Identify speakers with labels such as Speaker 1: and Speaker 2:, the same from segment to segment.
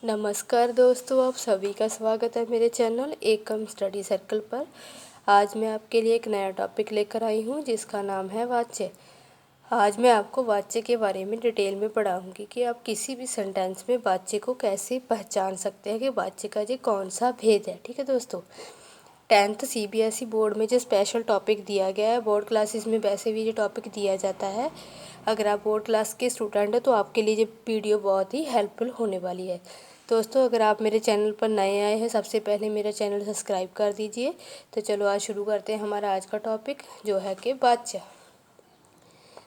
Speaker 1: नमस्कार दोस्तों, आप सभी का स्वागत है मेरे चैनल एकम स्टडी सर्कल पर। आज मैं आपके लिए एक नया टॉपिक लेकर आई हूँ जिसका नाम है वाच्य। आज मैं आपको वाच्य के बारे में डिटेल में पढ़ाऊँगी कि आप किसी भी सेंटेंस में वाच्य को कैसे पहचान सकते हैं कि वाच्य का जी कौन सा भेद है। ठीक है दोस्तों, 10th CBSE बोर्ड में जो स्पेशल टॉपिक दिया गया है, बोर्ड क्लासेस में वैसे भी ये टॉपिक दिया जाता है। अगर आप बोर्ड क्लास के स्टूडेंट हैं तो आपके लिए ये वीडियो बहुत ही हेल्पफुल होने वाली है। दोस्तों, अगर आप मेरे चैनल पर नए आए हैं, सबसे पहले मेरा चैनल सब्सक्राइब कर दीजिए। तो चलो आज शुरू करते हैं हमारा आज का टॉपिक जो है कि वाच्य।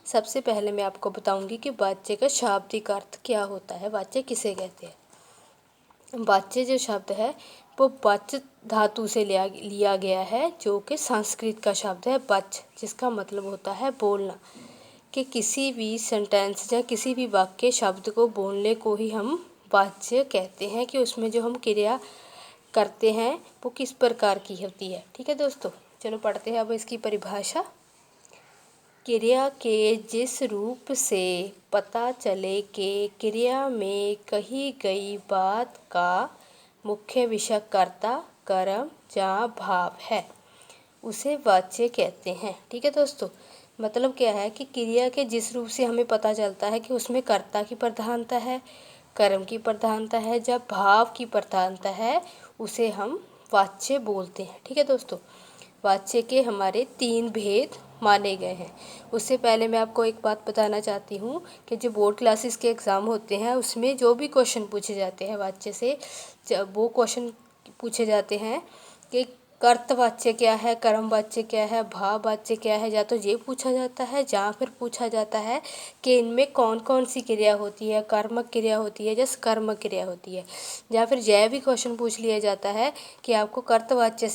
Speaker 1: सबसे पहले मैं आपको बताऊंगी कि वाच्य का शाब्दिक अर्थ क्या होता है, वाच्य किसे कहते हैं। वाच्य जो शब्द है वो वाच्य धातु से लिया गया है, जो कि संस्कृत का शब्द है वच, जिसका मतलब होता है बोलना। कि किसी भी सेंटेंस या किसी भी वाक्य शब्द को बोलने को ही हम वाच्य कहते हैं कि उसमें जो हम क्रिया करते हैं वो किस प्रकार की होती है। ठीक है दोस्तों, चलो पढ़ते हैं अब इसकी परिभाषा। क्रिया के जिस रूप से पता चले कि क्रिया में कही गई बात का मुख्य विषय कर्ता, कर्म या भाव है, उसे वाच्य कहते हैं। ठीक है दोस्तों, मतलब क्या है कि क्रिया के जिस रूप से हमें पता चलता है कि उसमें कर्ता की प्रधानता है, कर्म की प्रधानता है, जब भाव की प्रधानता है, उसे हम वाच्य बोलते हैं। ठीक है दोस्तों, वाच्य के हमारे 3 भेद माने गए हैं। उससे पहले मैं आपको एक बात बताना चाहती हूँ कि जो बोर्ड क्लासेस के एग्ज़ाम होते हैं उसमें जो भी क्वेश्चन पूछे जाते हैं वाच्य से, जब वो क्वेश्चन पूछे जाते हैं कि कर्तवाच्य क्या है, कर्मवाच्य क्या है, भाववाच्य क्या है, या तो ये पूछा जाता है या फिर पूछा जाता है कि इनमें कौन कौन सी क्रिया होती है, कर्मक क्रिया होती है या कर्मक क्रिया होती है, या फिर यह भी क्वेश्चन पूछ लिया जाता है कि आपको कर्तवाच्य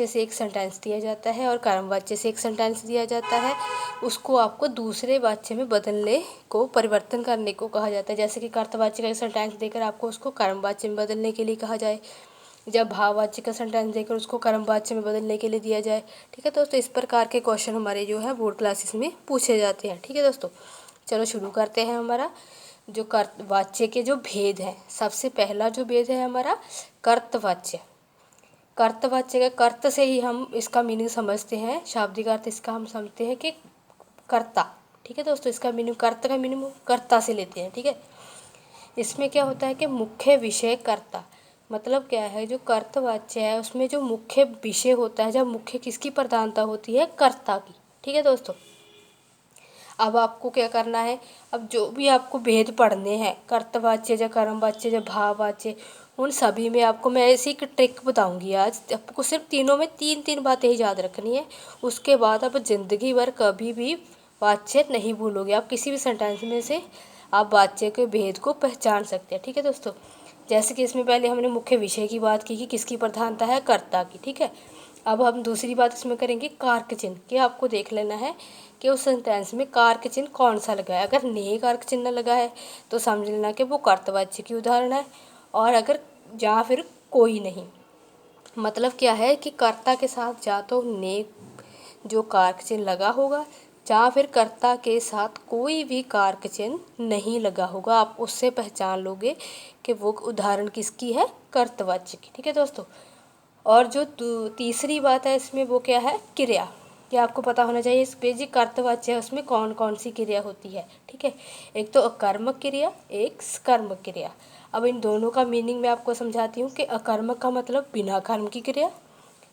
Speaker 1: से एक सेंटेंस दिया जाता है और कर्मवाच्य से एक सेंटेंस दिया जाता है, उसको आपको दूसरे वाच्य में बदलने को, परिवर्तन करने को कहा जाता है। जैसे कि कर्तवाच्य का एक सेंटेंस देकर आपको उसको कर्मवाच्य में बदलने के लिए कहा जाए, जब भाववाच्य का सेंटेंस देकर उसको कर्मवाच्य में बदलने के लिए दिया जाए। ठीक है दोस्तों, इस प्रकार के क्वेश्चन हमारे जो है बोर्ड क्लासेस में पूछे जाते हैं। ठीक है दोस्तों, चलो शुरू करते हैं हमारा जो कर्तवाच्य के जो भेद हैं। सबसे पहला जो भेद है हमारा कर्तवाच्य। कर्तवाच्य का कर्त से ही हम इसका मीनिंग समझते हैं, शाब्दिक अर्थ इसका हम समझते हैं कि कर्ता। ठीक है दोस्तों, इसका मीनिंग कर्त का मीनिंग कर्ता से लेते हैं। ठीक है, इसमें क्या होता है कि मुख्य विषय कर्ता, मतलब क्या है, जो कर्तवाच्य है उसमें जो मुख्य विषय होता है, जब मुख्य किसकी प्रधानता होती है, कर्ता की। ठीक है दोस्तों, अब आपको क्या करना है, अब जो भी आपको भेद पढ़ने हैं, कर्तवाच्य या कर्मवाच्य या भाववाच्य, उन सभी में आपको मैं ऐसी एक ट्रिक बताऊंगी। आज आपको सिर्फ तीनों में 3 बातें ही याद रखनी है। उसके बाद आप ज़िंदगी भर कभी भी वाच्य नहीं भूलोगे। आप किसी भी सेंटेंस में से आप वाच्य के भेद को पहचान सकते हैं। ठीक है दोस्तों, जैसे कि इसमें पहले हमने मुख्य विषय की बात की कि किसकी प्रधानता है, कर्ता की। ठीक है, अब हम दूसरी बात इसमें करेंगे कारक चिन्ह, कि आपको देख लेना है कि उस सेंटेंस में कारक चिन्ह कौन सा लगा है। अगर ने कारक चिन्ह लगा है तो समझ लेना कि वो कर्तवाच्य की उदाहरण है, और अगर या फिर कोई नहीं, मतलब क्या है कि कर्ता के साथ या तो ने जो कारक चिन्ह लगा होगा या फिर कर्ता के साथ कोई भी कारक चिन्ह नहीं लगा होगा। आप उससे पहचान लोगे कि वो उदाहरण किसकी है, कर्तवाच्य की। ठीक है दोस्तों, और जो तीसरी बात है इसमें वो क्या है, क्रिया। ये आपको पता होना चाहिए इस पे जी कर्तवाच्य है उसमें कौन कौन सी क्रिया होती है। ठीक है, एक तो अकर्मक क्रिया, एक सकर्मक क्रिया। अब इन दोनों का मीनिंग मैं आपको समझाती हूँ कि अकर्मक का मतलब बिना कर्म की क्रिया,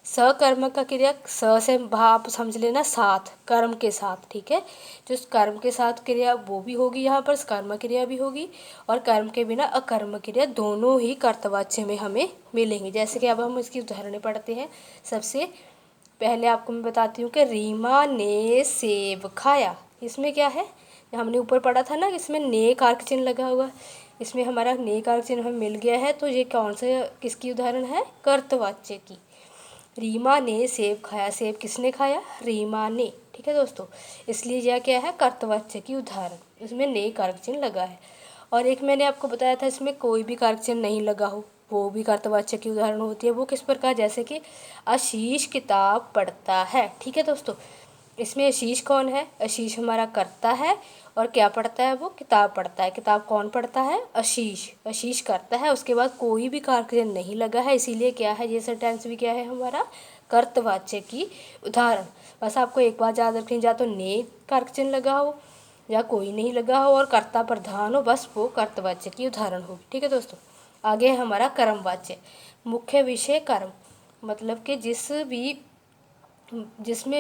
Speaker 1: सकर्मक का क्रिया स से भाव समझ लेना साथ, कर्म के साथ। ठीक है, जो कर्म के साथ क्रिया वो भी होगी, यहाँ पर कर्म क्रिया भी होगी, और कर्म के बिना अकर्म क्रिया, दोनों ही कर्तवाच्य में हमें मिलेंगे। जैसे कि अब हम इसकी उदाहरणें पढ़ते हैं। सबसे पहले आपको मैं बताती हूँ कि रीमा ने सेब खाया। इसमें क्या है, हमने ऊपर पढ़ा था ना, इसमें ने कारक चिन्ह लगा हुआ, इसमें हमारा ने कारक चिन्ह हमें मिल गया है। तो ये कौन से किसकी उदाहरण है, कर्तवाच्य की। रीमा ने सेब खाया, सेब किसने खाया, रीमा ने। ठीक है दोस्तों, इसलिए यह क्या है, कर्तवाच्य की उदाहरण, इसमें ने कारक चिन्ह लगा है। और एक मैंने आपको बताया था इसमें कोई भी कारक चिन्ह नहीं लगा हो, वो भी कर्तवाच्य की उदाहरण होती है। वो किस प्रकार, जैसे कि आशीष किताब पढ़ता है। ठीक है दोस्तों, इसमें आशीष कौन है? आशीष हमारा करता है और क्या पढ़ता है? वो किताब पढ़ता है। किताब कौन पढ़ता है? आशीष। आशीष करता है, उसके बाद कोई भी कारक नहीं लगा है, इसीलिए क्या है ये सेंटेंस भी क्या है हमारा? कर्तवाच्य की उदाहरण। बस आपको एक बात याद रखनी, या तो ने कारक चिन्ह लगा हो या कोई नहीं लगा हो और कर्ता प्रधान हो, बस वो कर्तवाच्य की उदाहरण होगी। ठीक है दोस्तों। आगे है हमारा कर्मवाच्य। मुख्य विषय कर्म, मतलब कि जिसमें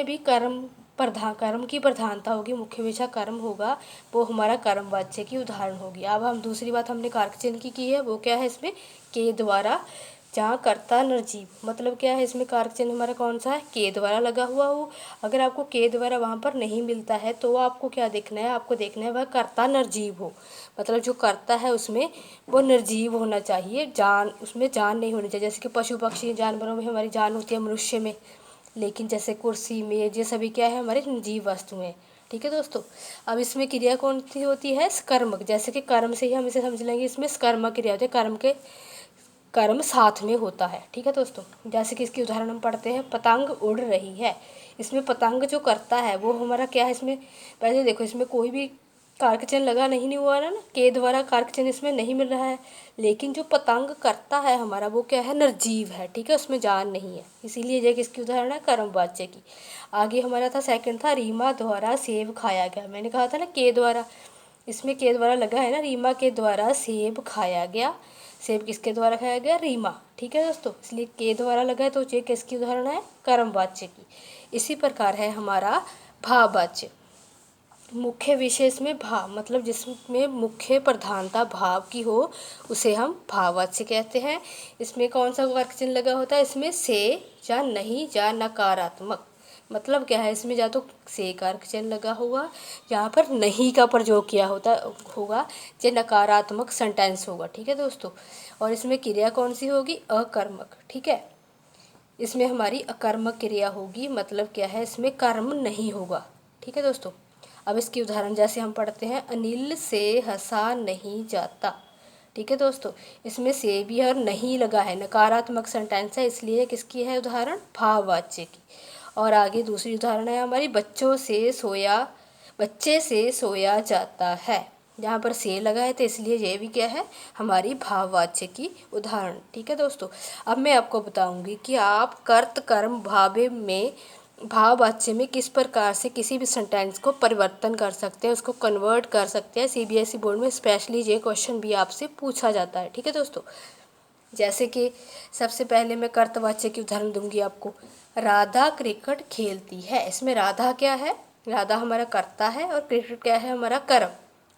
Speaker 1: भी कर्म की प्रधानता होगी, मुख्य विषय कर्म होगा, वो हमारा कर्मवाच्य की उदाहरण होगी। अब हम दूसरी बात हमने कारक चिन्ह की है, वो क्या है इसमें? के द्वारा, जहाँ कर्ता निर्जीव, मतलब क्या है इसमें कारक चिन्ह हमारा कौन सा है? के द्वारा लगा हुआ हो। अगर आपको के द्वारा वहाँ पर नहीं मिलता है तो आपको क्या देखना है? आपको देखना है वह कर्ता निर्जीव हो, मतलब जो कर्ता है उसमें वो निर्जीव होना चाहिए, उसमें जान नहीं होनी चाहिए। जैसे कि पशु पक्षी जानवरों में हमारी जान होती है, मनुष्य में, लेकिन जैसे कुर्सी मेज ये सभी क्या है? हमारे निर्जीव वस्तुएं। ठीक है दोस्तों। अब इसमें क्रिया कौन सी होती है? स्कर्मक। जैसे कि कर्म से ही हम इसे समझ लेंगे, इसमें स्कर्मक क्रिया होती है, कर्म साथ में होता है। ठीक है दोस्तों। जैसे कि इसकी उदाहरण हम पढ़ते हैं, पतंग उड़ रही है। इसमें पतंग जो करता है वो हमारा क्या है? इसमें पहले देखो, इसमें कोई भी कारक चिन्ह लगा नहीं हुआ ना, के द्वारा कारक चिन्ह इसमें नहीं मिल रहा है, लेकिन जो पतंग करता है हमारा वो क्या है? निर्जीव है। ठीक है, उसमें जान नहीं है, इसीलिए ये किसकी उदाहरण है? कर्मवाच्य की। आगे हमारा था सेकंड था, रीमा द्वारा सेब खाया गया। मैंने कहा था ना के द्वारा, इसमें के द्वारा लगा है ना, रीमा के द्वारा सेब खाया गया। सेब किसके द्वारा खाया गया? रीमा। ठीक है दोस्तों, इसलिए के द्वारा लगा है तो ये किसकी उदाहरण है? कर्मवाच्य की। इसी प्रकार है हमारा भाववाच्य। मुख्य विशेष में भाव, मतलब जिसमें मुख्य प्रधानता भाव की हो उसे हम भाववाच्य कहते हैं। इसमें कौन सा कारक चिन्ह लगा होता है? इसमें से या नहीं या नकारात्मक, मतलब क्या है इसमें? या तो से कारक चिन्ह लगा होगा, यहाँ पर नहीं का प्रयोग किया होगा, ये नकारात्मक सेंटेंस होगा। ठीक है दोस्तों। और इसमें क्रिया कौन सी होगी? अकर्मक। ठीक है, इसमें हमारी अकर्मक क्रिया होगी, मतलब क्या है? इसमें कर्म नहीं होगा। ठीक है दोस्तों। अब इसकी उदाहरण जैसे हम पढ़ते हैं, अनिल से हंसा नहीं जाता। ठीक है दोस्तों, इसमें से भी और नहीं लगा है, नकारात्मक सेंटेंस है, इसलिए किसकी है उदाहरण? भाववाच्य की। और आगे दूसरी उदाहरण है हमारी, बच्चे से सोया जाता है। यहाँ पर से लगा है तो इसलिए ये भी क्या है? हमारी भाववाच्य की उदाहरण। ठीक है दोस्तों। अब मैं आपको बताऊंगी कि आप कर्त कर्म भाववाच्य में किस प्रकार से किसी भी सेंटेंस को परिवर्तन कर सकते हैं, उसको कन्वर्ट कर सकते हैं। सीबीएसई बोर्ड में स्पेशली ये क्वेश्चन भी आपसे पूछा जाता है। ठीक है दोस्तों। जैसे कि सबसे पहले मैं कर्तवाच्य की उदाहरण दूंगी आपको। राधा क्रिकेट खेलती है। इसमें राधा क्या है? राधा हमारा कर्ता है और क्रिकेट क्या है? हमारा कर्म।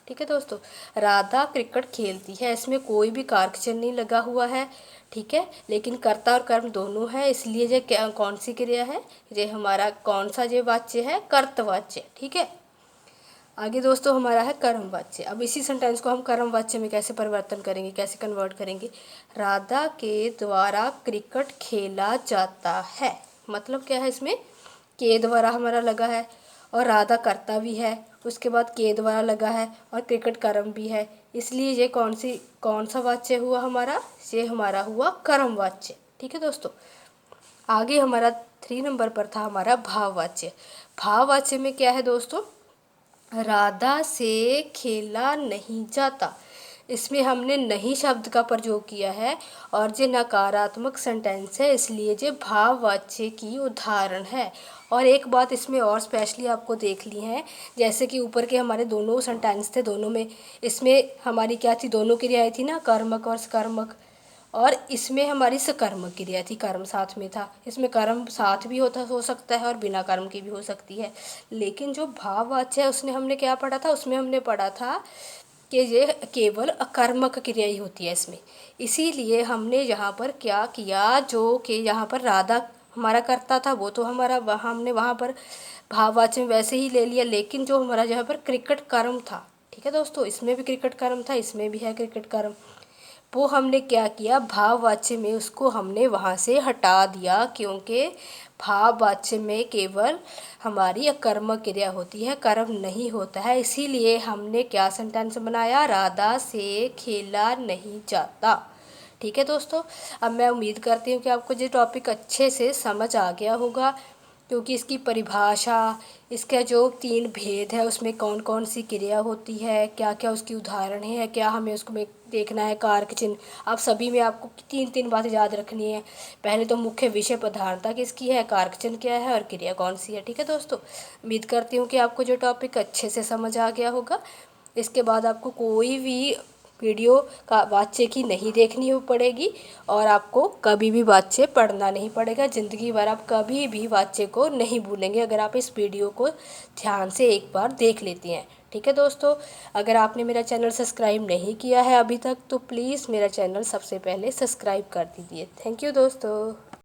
Speaker 1: ठीक है दोस्तों। राधा क्रिकेट खेलती है, इसमें कोई भी कारक चिन्ह नहीं लगा हुआ है। ठीक है, लेकिन कर्ता और कर्म दोनों है, इसलिए ये क्या कौन सी क्रिया है? ये हमारा कौन सा ये वाच्य है? कर्तवाच्य। ठीक है। आगे दोस्तों हमारा है कर्मवाच्य। अब इसी सेंटेंस को हम कर्मवाच्य में कैसे परिवर्तन करेंगे, कैसे कन्वर्ट करेंगे? राधा के द्वारा क्रिकेट खेला जाता है, मतलब क्या है? इसमें के द्वारा हमारा लगा है और राधा कर्ता भी है, उसके बाद के द्वारा लगा है और क्रिकेट कर्म भी है, इसलिए ये कौन सा वाच्य हुआ हमारा? ये हमारा हुआ कर्मवाच्य। ठीक है दोस्तों। आगे हमारा 3 नंबर पर था हमारा भाववाच्य। भाववाच्य में क्या है दोस्तों? राधा से खेला नहीं जाता। इसमें हमने नहीं शब्द का प्रयोग किया है और ये नकारात्मक सेंटेंस है, इसलिए ये भाववाच्य की उदाहरण है। और एक बात इसमें और स्पेशली आपको देख ली है, जैसे कि ऊपर के हमारे दोनों सेंटेंस थे, दोनों में इसमें हमारी क्या थी? दोनों क्रियाएं थी ना, कर्मक और सकर्मक। और इसमें हमारी सकर्मक क्रिया थी, कर्म साथ में था। इसमें कर्म साथ भी हो सकता है और बिना कर्म की भी हो सकती है। लेकिन जो भाववाच्य है उसने हमने क्या पढ़ा था? उसमें हमने पढ़ा था कि ये केवल अकर्मक क्रिया ही होती है इसमें। इसीलिए हमने यहाँ पर क्या किया, जो कि यहाँ पर राधा हमारा करता था वो तो हमारा हमने वहाँ पर भाववाच्य में वैसे ही ले लिया, लेकिन जो हमारा यहाँ पर क्रिकेट कर्म था, ठीक है दोस्तों, इसमें भी क्रिकेट कर्म था, इसमें भी है क्रिकेट कर्म, वो हमने क्या किया? भाववाच्य में उसको हमने वहाँ से हटा दिया, क्योंकि भाववाच्य में केवल हमारी अकर्मक क्रिया होती है, कर्म नहीं होता है। इसीलिए हमने क्या सेंटेंस बनाया? राधा से खेला नहीं जाता। ठीक है दोस्तों। अब मैं उम्मीद करती हूँ कि आपको ये टॉपिक अच्छे से समझ आ गया होगा। क्योंकि इसकी परिभाषा, इसका जो 3 भेद है उसमें कौन कौन सी क्रिया होती है, क्या क्या उसकी उदाहरण है, क्या हमें उसको में देखना है, कारक चिन्ह। आप सभी में आपको 3 बातें याद रखनी है। पहले तो मुख्य विषय प्रधानता किसकी है, कारक चिन्ह क्या है और क्रिया कौन सी है। ठीक है दोस्तों, उम्मीद करती हूँ कि आपको जो टॉपिक अच्छे से समझ आ गया होगा। इसके बाद आपको कोई भी वीडियो का वाच्य की नहीं देखनी हो पड़ेगी और आपको कभी भी वाच्य पढ़ना नहीं पड़ेगा। ज़िंदगी भर आप कभी भी वाच्य को नहीं भूलेंगे अगर आप इस वीडियो को ध्यान से एक बार देख लेती हैं। ठीक है दोस्तों, अगर आपने मेरा चैनल सब्सक्राइब नहीं किया है अभी तक तो प्लीज़ मेरा चैनल सबसे पहले सब्सक्राइब कर दीजिए। थैंक यू दोस्तों।